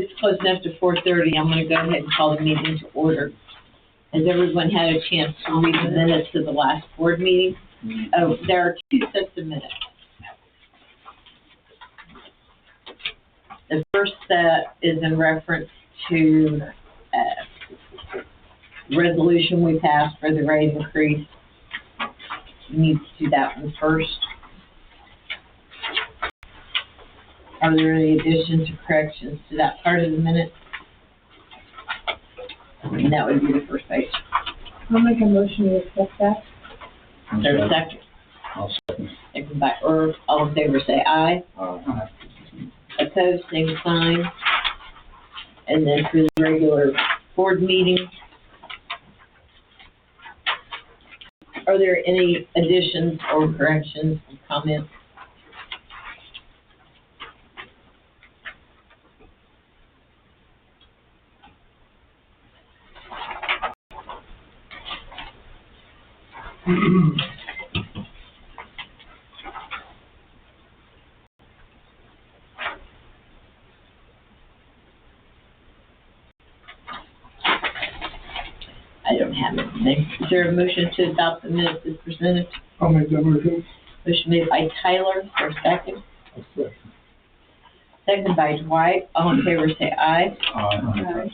It's close enough to 4:30. I'm going to go ahead and call the meeting to order. Has everyone had a chance to read the minutes of the last board meeting? Oh, there are two sets of minutes. The first set is in reference to resolution we passed for the rate increase. We need to do that one first. Are there any additions or corrections to that part of the minute? And that would be the first page. I'll make a motion to accept that. Is there a second? I'll second. Second by Irv. All in favor say aye. Aye. Opposed, same sign. And then for the regular board meeting, are there any additions or corrections or comments? I don't have anything. Is there a motion to adopt the minutes as presented? I'll make that motion. Motion made by Tyler, for a second. I'll second. Second by Dwight. All in favor say aye. Aye.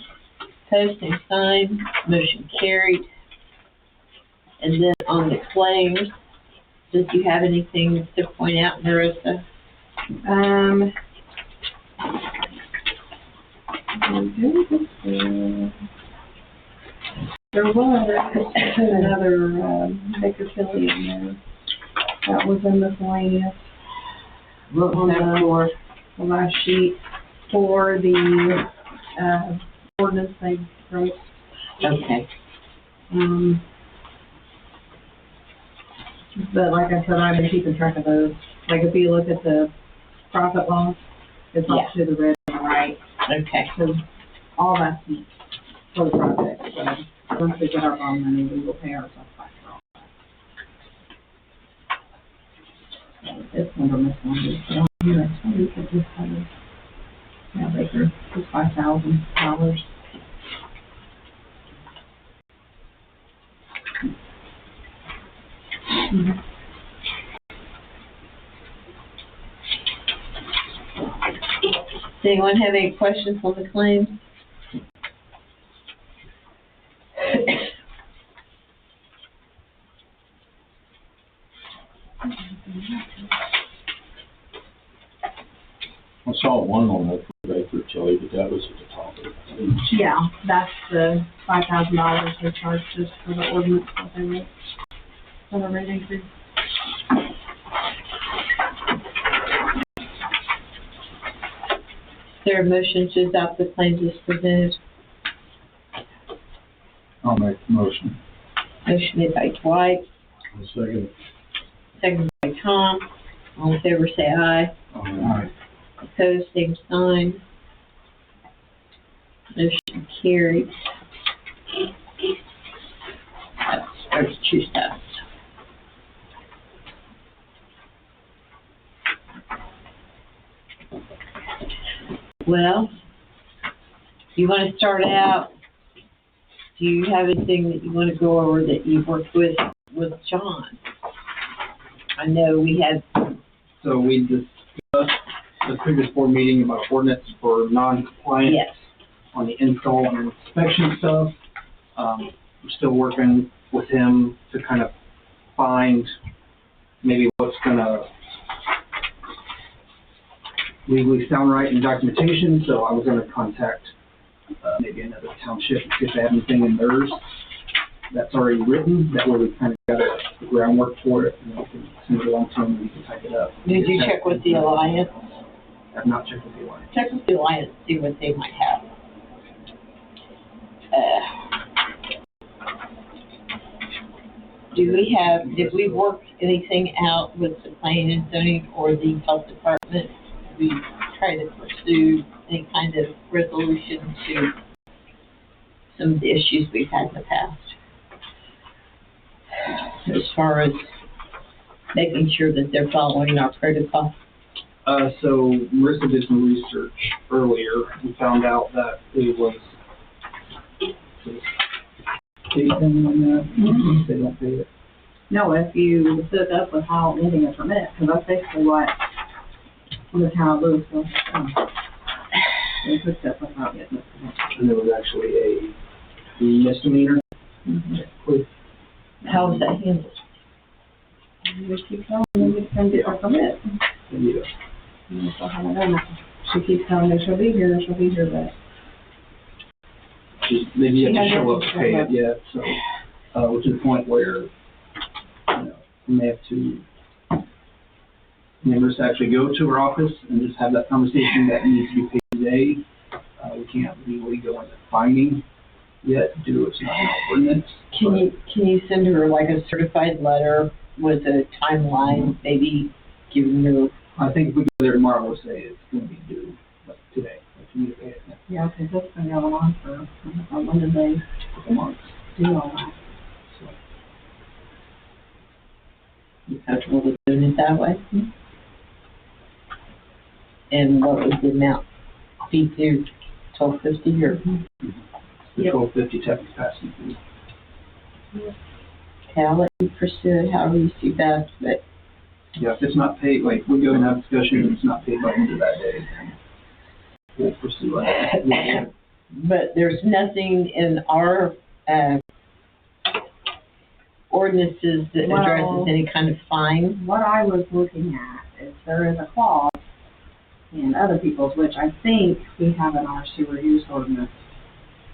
Opposed, same sign. Motion carried. And then on the claims, does you have anything to point out, Marissa? There was another Baker-Tilly in there. That was in miscellaneous. What was that for? The last sheet for the ordinance they wrote. Okay. But like I said, I've been keeping track of those. Like if you look at the profit loss, it's off to the red and the right. Okay. So all that's for the project. So once we get our bond money, we will pay ourselves back for all that. It's number miscellaneous. So here, I we could just have a, yeah, Baker, just $5,000. Mm-hmm. Does anyone have any questions on the claims? I saw one on that for Baker-Tilly, but that was at the top of it. Yeah, that's the $5,000 they charged us for the ordinance that they wrote for the rate increase. Is there a motion to adopt the claims as presented? I'll make the motion. Motion made by Dwight, I'll second. second by Tom. All in favor say aye. Aye. Opposed, same sign. Motion carried. There's two steps. Well, you want to start out? Do you have anything that you want to go over that you've worked with John? I know we had. So we discussed the previous board meeting about ordinance for non-compliance. Yes. On the install and inspection stuff. We're still working with him to kind of find maybe what's gonna legally sound right in documentation. So I was gonna contact maybe another township and see if they have anything in theirs that's already written. That way we kind of got the groundwork for it, and then we can send it along to them and we can type it up. Did you check with the Alliance? I've not checked with the Alliance. Check with the Alliance, see what they might have. Did we work anything out with the planning and zoning or the health department? We try to pursue any kind of resolution to some of the issues we've had in the past. As far as making sure that they're following our protocol. So Marissa did some research earlier. We found out that it was pay them on that. They don't pay it. No, if you hook up without needing a permit, because that's basically what the town of Louisville has done. They hooked up without getting a permit. And there was actually a misdemeanor. With How is that handled? We keep telling them to come get our permit. the, And they still haven't done it. She keeps telling me she'll be here, but they yet She to hasn't show up to pay it yet, so, to the point where, we may have to, members actually go to her office and just have that conversation that needs to be paid today. We can't legally go into fining yet, it's not an ordinance. Can you send her like a certified letter with a timeline, maybe giving her, I think if we go there tomorrow, we'll say it's gonna be due, like, today, like, you need to pay it next yeah, because that's been going on for, when did they couple months, do all that? so. you comfortable with doing it that way? And what was the amount? Fee due, $12.50 or? The $12.50 tap capacity fee. Okay, I'll let you pursue it however you see best, but Yeah, if it's not paid, like, we go and have a discussion, and it's not paid by the end of that day, then we'll pursue it. but there's nothing in our, ordinances that Well- addresses any kind of fine. What I was looking at is there is a clause in other people's, which I think we have in our sewer use ordinance,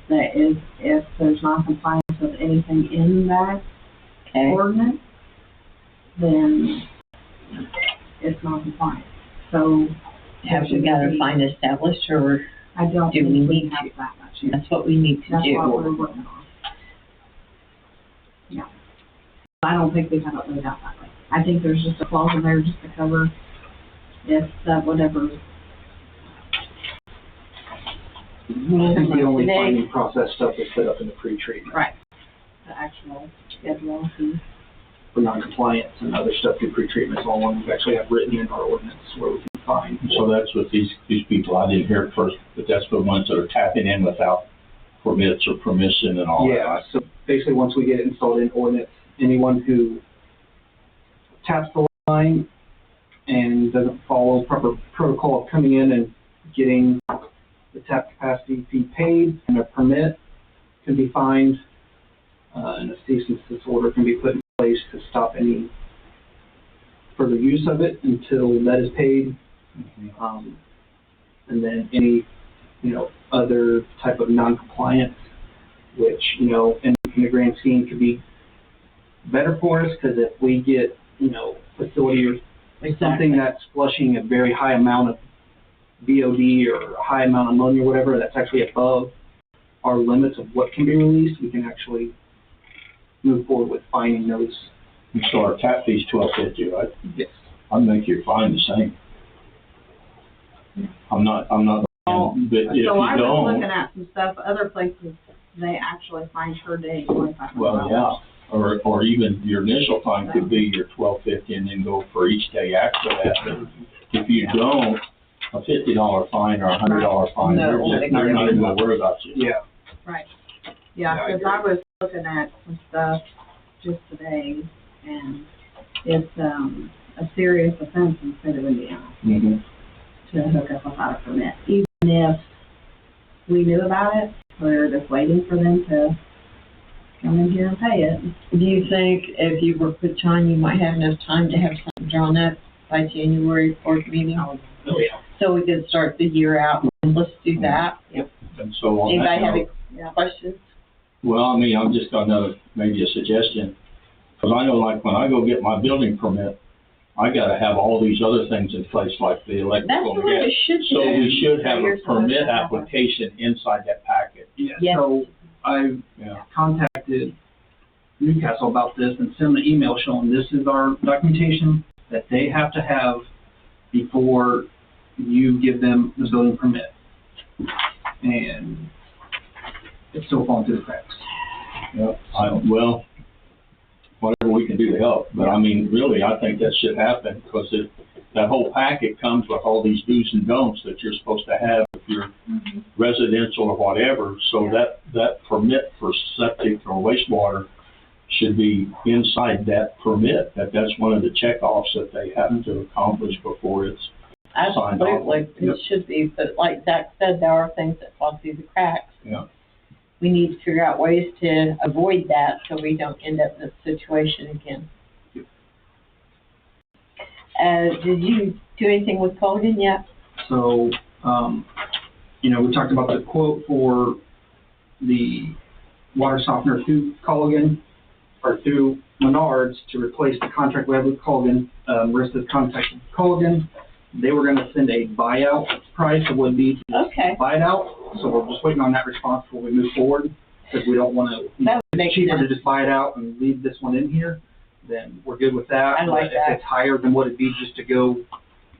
that is, if there's non-compliance with anything in that Okay, ordinance, then it's non-compliant. So have we got a fine established, or I don't Do think we we need have to? that much. Yet. that's what we need to That's what we're do? working on. Yeah. I don't think we have it laid out that way. I think there's just a clause in there just to cover if whatever. I think the only Today, finding process stuff is set up in the pre-treatment Right. The actual schedule fee. for non-compliance, and other stuff through pre-treatment is all one we actually have written in our ordinance where we can find. So that's what these people, I didn't hear it first, but that's the ones that are tapping in without permits or permission and all that. Yeah, so basically, once we get it installed in ordinance, anyone who taps the line and doesn't follow proper protocol of coming in and getting the tap capacity fee paid and a permit can be fined, and a cease and desist order can be put in place to stop any further use of it until that is paid. And then any, other type of non-compliance, which, in the grand scheme could be better for us, because if we get, facility or something that's flushing a very high amount of VOD or a high amount of ammonia or whatever, that's actually above our limits of what can be released, we can actually move forward with finding those. So our tap fee's $12.50, right? Yes. I'd make your fine the same. I'm not, Oh, but if you So I was looking don't, at some stuff, other places, they actually fine per day $2,500. well, yeah. Or even your initial fine could be your $12.50 and then go for each day after that. But if you don't, a $50 fine or a $100 fine, No, they're not even gonna worry about you. Yeah. Right. Yeah, Yeah, I because I was looking at some stuff just today, and it's a serious offense in the state of Indiana Mm-hmm. to hook up without a permit. Even if we knew about it, we're just waiting for them to come in here and pay it. Do you think if you work with John, you might have enough time to have something drawn up by January 4th meeting? Oh, yeah. So we could start the year out, and let's do that. And so on that Anybody have note, any questions? well, I mean, I'm just got another, maybe a suggestion. Because I know, like, when I go get my building permit, I gotta have all these other things in place, like the That's electrical the and way gas. it should be. So we should have a You're supposed permit to have one. application inside that packet. Yeah, Yes. so I've Yeah. contacted Newcastle about this and sent an email showing this is our documentation that they have to have before you give them the building permit. And it's still falling through the cracks. Yeah, well, whatever we can do to help, but I mean, really, I think that should happen, because that whole packet comes with all these do's and don'ts that you're supposed to have if you're residential or whatever. So that permit for septic or wastewater should be inside that permit. That's one of the checkoffs that they have to accomplish before it's signed off. Absolutely, it should be, but like Zach said, there are things that fall through the cracks. Yeah. We need to figure out ways to avoid that so we don't end up in this situation again. Did you do anything with Colgan yet? So, we talked about the quote for the water softener through Colgan, or through Menards, to replace the contract we have with Colgan. Marissa's contacted Colgan. They were gonna send a buyout price of what it'd be to Okay. buy it out. So we're just waiting on that response before we move forward, because we don't wanna, That would make it's cheaper to sense. just buy it out and leave this one in here. Then we're good with that. I like But that. if it's higher than what it'd be just to go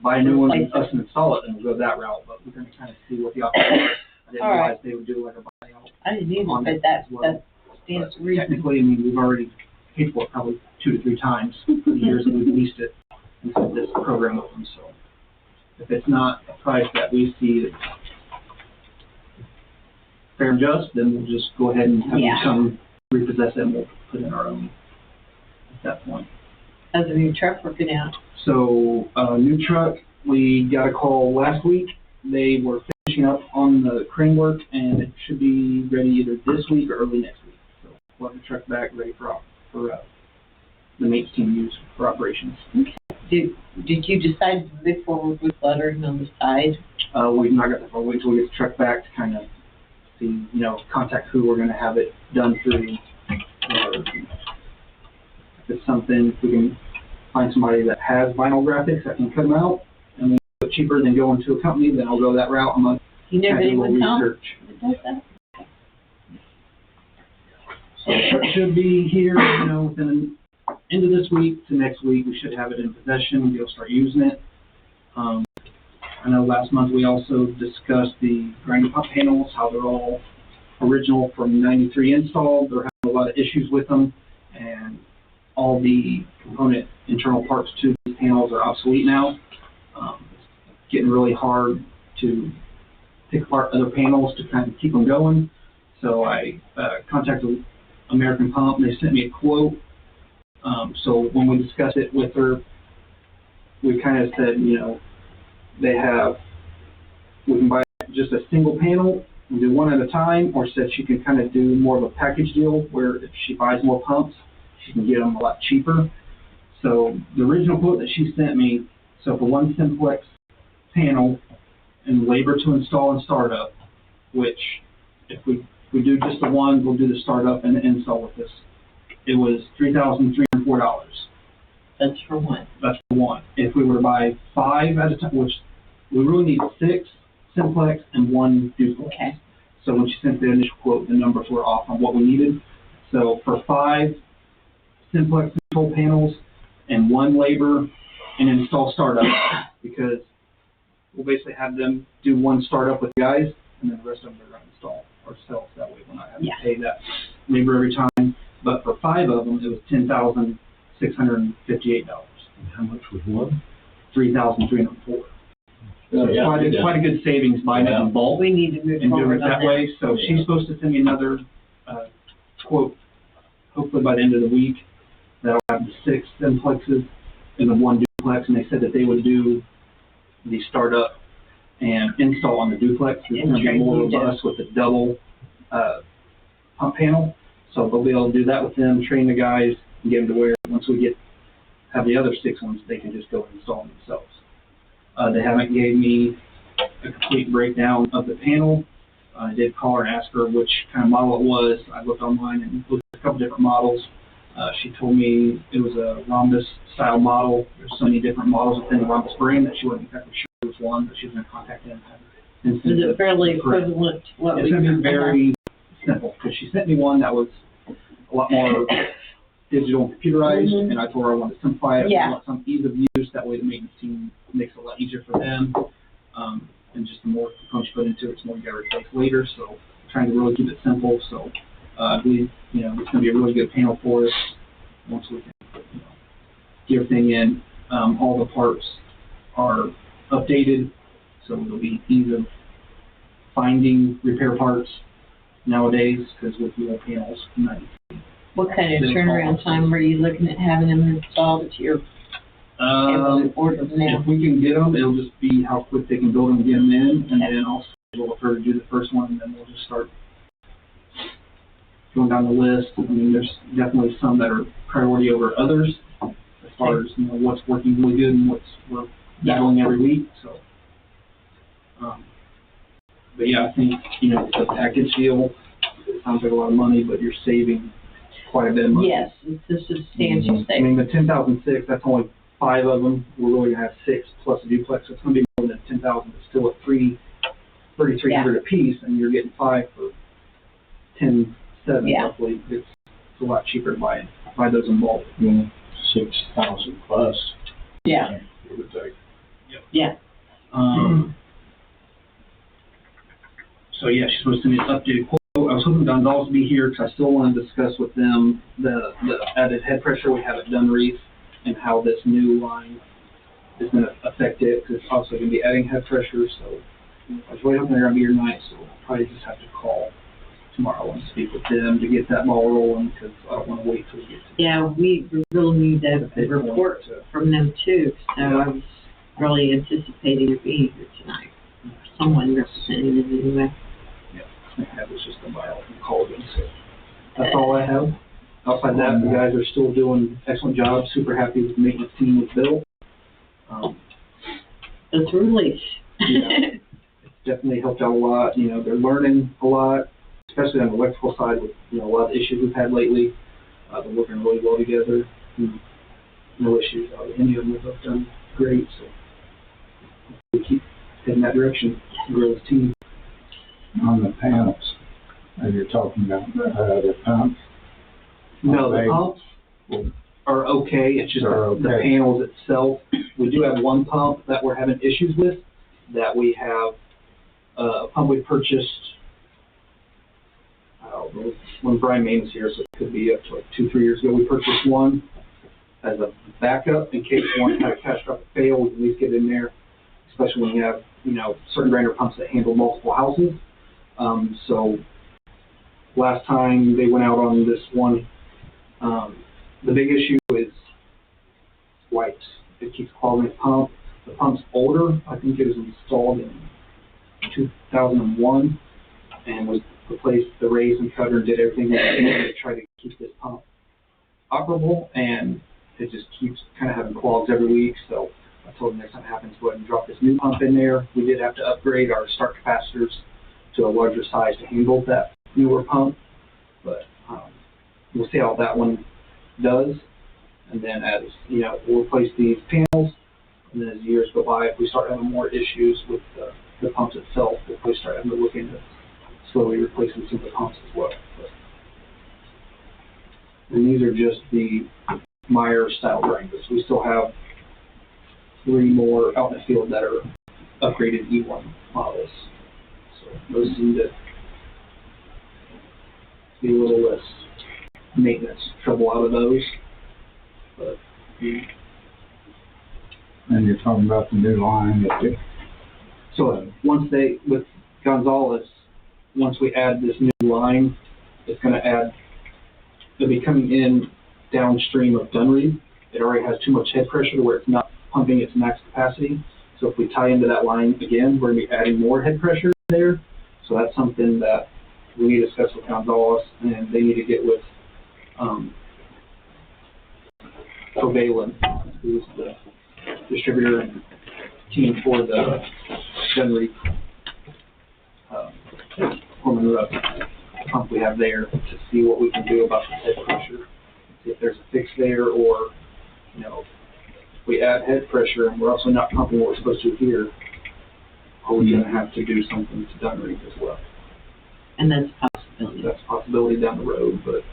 buy a new one and Replace us install it, then we'll go that route. But we're gonna kind of see what the options are. I didn't All right. realize they would do like a buyout. I didn't either, On but it that as well. stands to But reason. technically, I mean, we've already paid for it probably 2 to 3 times for the years that we've leased it and set this program with them. So if it's not a price that we see that's fair and just, then we'll just go ahead and have Yeah. some repossess it and we'll put in our own at that point. How's the new truck working out? So, new truck, we got a call last week. They were finishing up on the crane work, and it should be ready either this week or early next week. So we'll have the truck back ready for the maintenance team to use for operations. Did you decide to move forward with lettering on the side? We've not got that far. Wait till we get the truck back to kind of see, contact who we're going to have it done through. If it's something, if we can find somebody that has vinyl graphics that can cut them out, and we do it cheaper than going to a company, then I'll go that route. I'm going You to know do a little anyone else research. that does that? So it should be here, within the end of this week to next week. We should have it in possession. We'll be able to start using it. I know last month we also discussed the grinding pump panels, how they're all original from '93 installed. They're having a lot of issues with them, and all the component internal parts to these panels are obsolete now. It's getting really hard to pick apart other panels to kind of keep them going. So I contacted American Pump, and they sent me a quote. So when we discussed it with her, we kind of said, we can buy just a single panel and do one at a time, or said she can kind of do more of a package deal where if she buys more pumps, she can get them a lot cheaper. So the original quote that she sent me, so for one simplex panel and labor to install and start up, which if we do just the one, we'll do the startup and the install with this. It was $3,304. That's for one. That's for one. If we were to buy 5 at a time, which we really need 6 simplex and 1 duplex. Okay. So when she sent the initial quote, the numbers were off on what we needed. So for 5 simplex control panels and 1 labor and install startup, because we'll basically have them do 1 startup with guys, and then the rest of them they're going to install ourselves. That way we're not having to pay that labor every time. But for 5 of them, it was $10,658. How much was one? $3,304. So Yeah, quite a good savings buying it in bulk We need to move and doing forward it on that way. So Yeah. she's supposed to send me another quote, hopefully by the end of the week. That'll have the 6 simplexes and the 1 duplex, and they said that they would do the startup and install on the duplex. It's going to be more robust with the double pump panel. So they'll be able to do that with them, train the guys, and get them to where once we have the other 6 ones, they can just go and install them themselves. They haven't gave me a complete breakdown of the panel. I did call her and ask her which kind of model it was. I looked online and looked at a couple different models. She told me it was a rhombus style model. There's so many different models within the rhombus brand that she wasn't exactly sure which one, but she was going to contact them. Is it fairly equivalent to what It's we going to be currently have? very simple, because she sent me one that was a lot more digital and computerized, and I told her I wanted to simplify it. Yeah. I want some ease of use, that way the maintenance team makes it a lot easier for them. And just the more components you put into it, it's more you got to replace later, so trying to really keep it simple. So I believe, it's going to be a really good panel for us once we can get everything in, all the parts are updated, so it'll be ease of finding repair parts nowadays, because with the old panels, What kind of turnaround time were you looking at having them installed at your able to order them now? if we can get them, it'll just be how quick they can build them and get them in, and then I'll schedule her to do the first one, and then we'll just start going down the list. I mean, there's definitely some that are priority over others, as far as, you know, what's working really good and what's we're battling every week, so. But yeah, I think, you know, the package deal, it sounds like a lot of money, but you're saving quite a bit of money. Yes, it's a substantial I savings. mean, the 10,006, that's only 5 of them. We're really gonna have 6 plus a duplex, so it's gonna be more than 10,000, but still at 3,300 a piece, and you're getting 5 for 10,700 Yeah. roughly. It's a lot cheaper to buy those in bulk. 6,000 plus. Yeah, It would take. yeah. So yeah, she's supposed to send me an updated quote. I was hoping Gonzalez would be here, because I still want to discuss with them the added head pressure we have at Dunreef and how this new line is going to affect it, because it's also going to be adding head pressure. So I was really hoping they're going to be here tonight, so we'll probably just have to call tomorrow and speak with them to get that ball rolling, because I don't want to wait till we get to Yeah, we really need a report from them too, so I was really anticipating you being here tonight. Someone representing them anyway. that. Was just a bio and call them. So that's all I have. Outside that, the guys are still doing excellent job. Super happy with the maintenance team with Bill. It's a relief. Yeah. It's definitely helped out a lot. You know, they're learning a lot, especially on the electrical side with, you know, a lot of issues we've had lately. They're working really well together. No issues out of any of them. They've both done great. So we keep heading that direction to grow the team. On the panels that you're talking about, the pumps. No, the pumps are okay. It's just the panels itself. We do have one pump that we're having issues with, that we have a pump we purchased when Brian Main was here, so it could be up to like 2-3 years ago. We purchased one as a backup in case one had a catastrophic fail. We can at least get in there, especially when you have, you know, certain grinder pumps that handle multiple houses. So last time they went out on this one, the big issue is wipes. It keeps clogging the pump. The pump's older. I think it was installed in 2001 and was replaced the raise and cutter and did everything we can to try to keep this pump operable, and it just keeps kind of having clogs every week. So I told them next time it happens, go ahead and drop this new pump in there. We did have to upgrade our start capacitors to a larger size to handle that newer pump, but we'll see how that one does. And then as, you know, we'll replace these panels, and then as years go by, if we start having more issues with the pumps itself, we'll probably start having to look into slowly replacing some of the pumps as well. And these are just the Meyer style grinders. We still have 3 more out in the field that are upgraded E1 models. So those seem to be a little less maintenance trouble out of those. But And you're talking about the new line so once with Gonzalez, once we add this new line, it's going to add, it'll be coming in downstream of Dunreef. It already has too much head pressure to where it's not pumping its max capacity. So if we tie into that line again, we're going to be adding more head pressure there. So that's something that we need to discuss with Gonzalez, and they need to get with Covalent, who's the distributor and team for the Dunreef pump we have there, to see what we can do about the head pressure. See if there's a fix there, or, you know, if we add head pressure and we're also not pumping what we're supposed to here, are we going to have to do something to Dunreef as well? And that's a possibility. That's a possibility down the road, but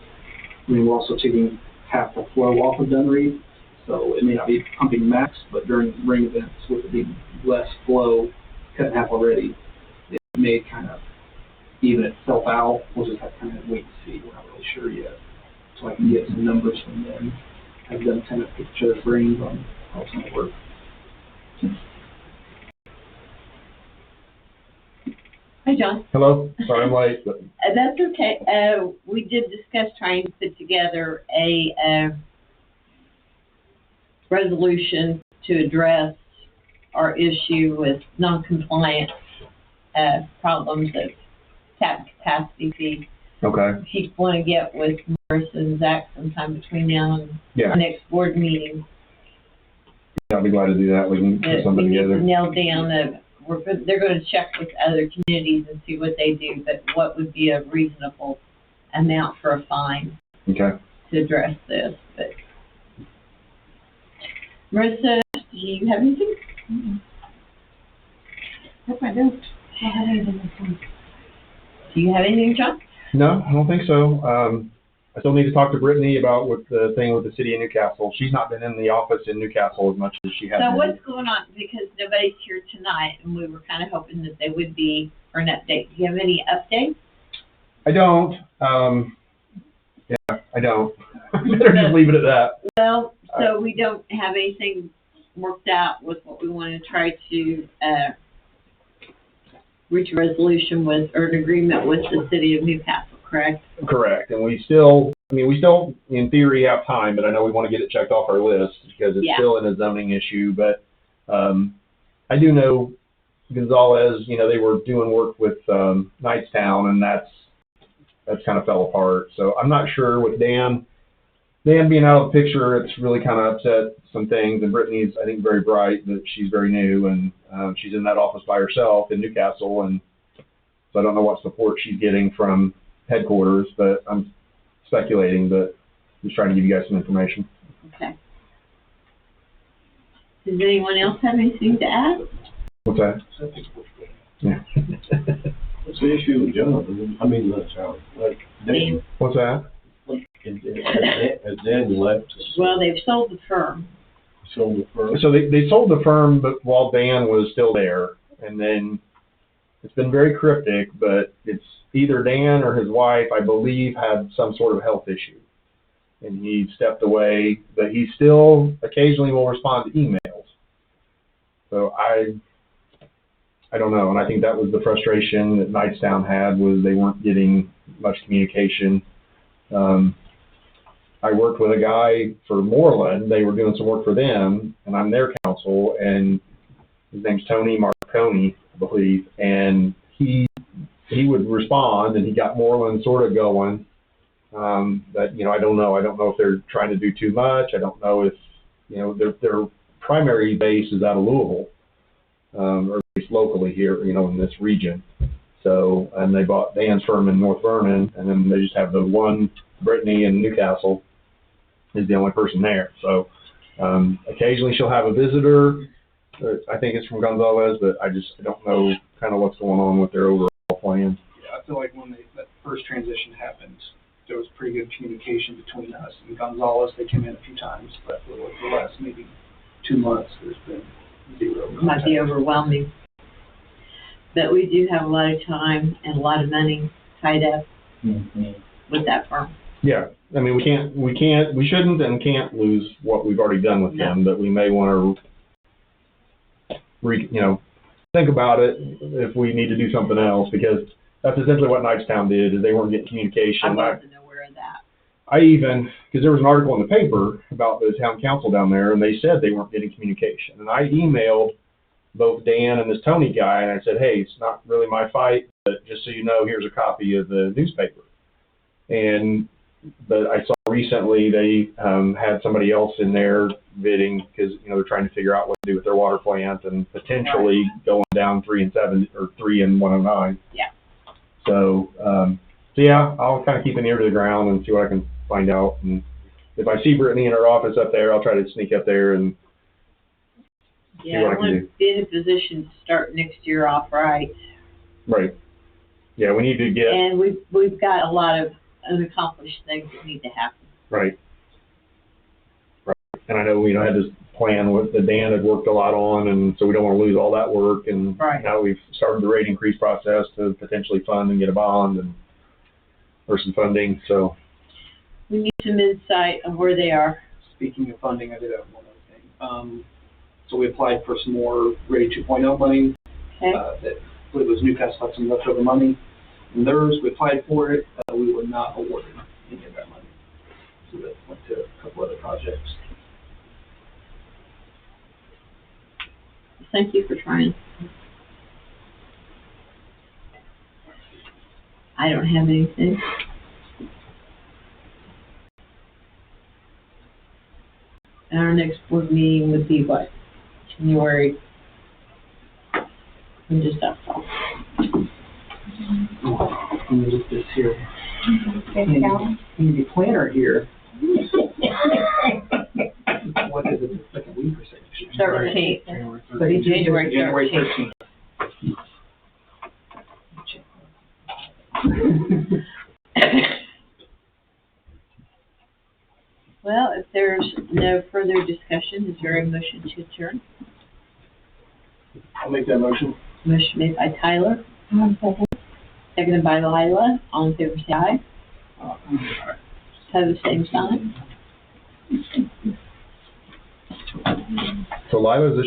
I mean, we're also taking half the flow off of Dunreef, so it may not be pumping max, but during ring events with it being less flow, cut in half already, it may kind of even itself out. We'll just have to kind of wait and see. We're not really sure yet. So I can get some numbers from them, have them kind of pick each other's brains on how it's going to work. Hi, John. Hello, sorry I'm late, but That's okay. We did discuss trying to put together a resolution to address our issue with non-compliance problems of tap capacity fee. okay, She's going to get with Marissa and Zach sometime between now and yeah, the next board meeting. I'll be glad to do that. We can put We something need to together. nail down they're going to check with other communities and see what they do, but what would be a reasonable amount for a fine Okay. to address this. But Marissa, do you have anything? Hope I don't have anything this one. Do you have anything, John? No, I don't think so. I still need to talk to Brittany about what the thing with the city of Newcastle. She's not been in the office in Newcastle as much as she has So been. what's going on? Because nobody's here tonight, and we were kind of hoping that they would be for an update. Do you have any updates? I don't. Yeah, I don't. Better just leave it at that. Well, so we don't have anything worked out with what we want to try to reach a resolution with, or an agreement with the city of Newcastle, correct? Correct. And we still, in theory, have time, but I know we want to get it checked off our list because it's Yeah. still in a zoning issue. But I do know Gonzalez, they were doing work with Knightstown, and that's kind of fell apart. So I'm not sure with Dan being out of the picture, it's really kind of upset some things. And Brittany's, I think, very bright, but she's very new, and she's in that office by herself in Newcastle, and so I don't know what support she's getting from headquarters, but I'm speculating, but just trying to give you guys some information. Okay. Does anyone else have anything to add? What's that? Yeah. What's the issue with John? Sorry, like, Dan, What's that? has Dan left? Well, they've sold the firm. Sold the firm? So they sold the firm, but while Dan was still there, and then it's been very cryptic, but it's either Dan or his wife, I believe, had some sort of health issue, and he stepped away, but he still occasionally will respond to emails. So I don't know, and I think that was the frustration that Knightstown had, was they weren't getting much communication. I worked with a guy for Moreland. They were doing some work for them, and I'm their counsel, and his name's Tony Marconi, I believe, and he would respond, and he got Moreland sort of going. But I don't know. I don't know if they're trying to do too much. I don't know if their primary base is out of Louisville, or at least locally here, in this region. So, and they bought Dan's firm in North Vernon, and then they just have the one, Brittany in Newcastle is the only person there. So, occasionally she'll have a visitor. I think it's from Gonzalez, but I don't know kind of what's going on with their overall plan. Yeah, I feel like when that first transition happened, there was pretty good communication between us and Gonzalez. They came in a few times, but for the last maybe 2 months, there's been zero contact. Might be overwhelming. But we do have a lot of time and a lot of money tied up with that firm. Yeah, we shouldn't and can't lose what we've already done with them, but we may want to, think about it if we need to do something else, because that's essentially what Knightstown did, is they weren't getting communication. I wasn't aware of that. Because there was an article in the paper about the town council down there, and they said they weren't getting communication. And I emailed both Dan and this Tony guy, and I said, hey, it's not really my fight, but just so you know, here's a copy of the newspaper. But I saw recently they had somebody else in there bidding, because they're trying to figure out what to do with their water plant and potentially going down 3 and 7 or 3 and 109. Yeah. So yeah, I'll kind of keep an ear to the ground and see what I can find out. And if I see Brittany in her office up there, I'll try to sneak up there and Yeah, see what I I can want do. to be in a position to start next year off right. Right. Yeah, we need to get And we've got a lot of unaccomplished things that need to happen. right. And I know we had this plan that Dan had worked a lot on, and so we don't want to lose all that work. And Right. now we've started the rate increase process to potentially fund and get a bond or some funding. So We need some insight of where they are. Speaking of funding, I did have one other thing. So we applied for some more Ready 2.0 money Okay. that believe it was Newcastle had some leftover money in theirs. We applied for it. We were not awarded any of that money. So that went to a couple other projects. Thank you for trying. I don't have anything. And our next board meeting would be what? January? I'm just up. Let me look this here. Okay, Cal? Need the planner here. What is it, the second week or second? 13th. Second Tuesday, January January 13th. 13th. Well, if there's no further discussion, is there a motion to adjourn? I'll make that motion. Motion made by Tyler, seconded by Lila. All in favor, say aye. Have the same sign. So Lila's this year